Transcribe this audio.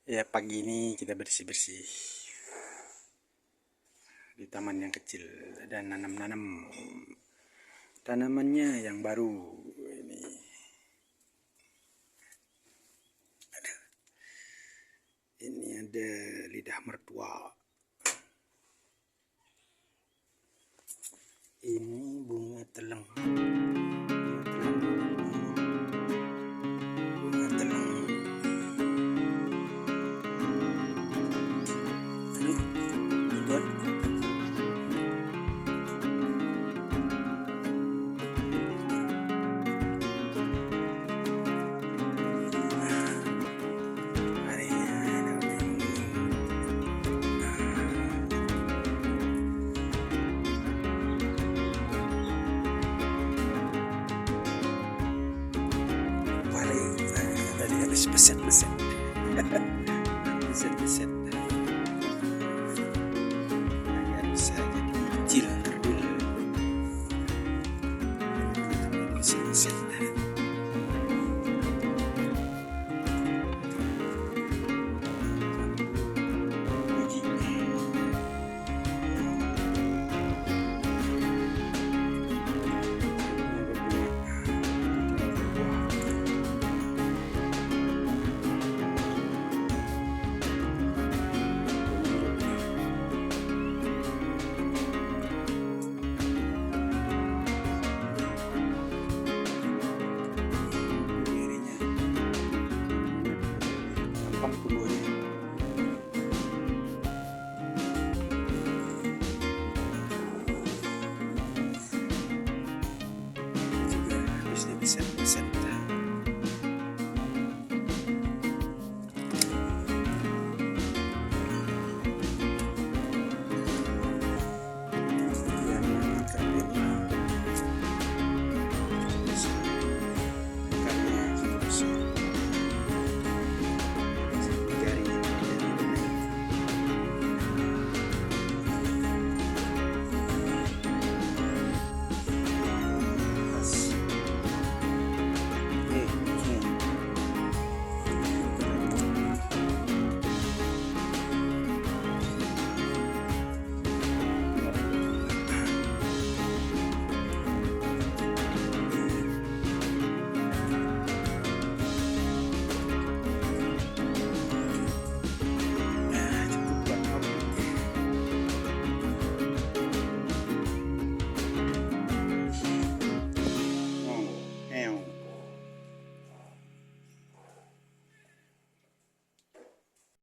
Ya, pagi ini kita bersih-bersih di taman yang kecil dan nanam-nanam tanamannya yang baru ini. Ini ada lidah mertua. Ini bunga teleng. Bunga teleng. Aduh, ikut. Tadi habis beset-beset. Beset-beset. Agar bisa jadi kecil kerdil. Beset-beset. Gampang tumbuhnya.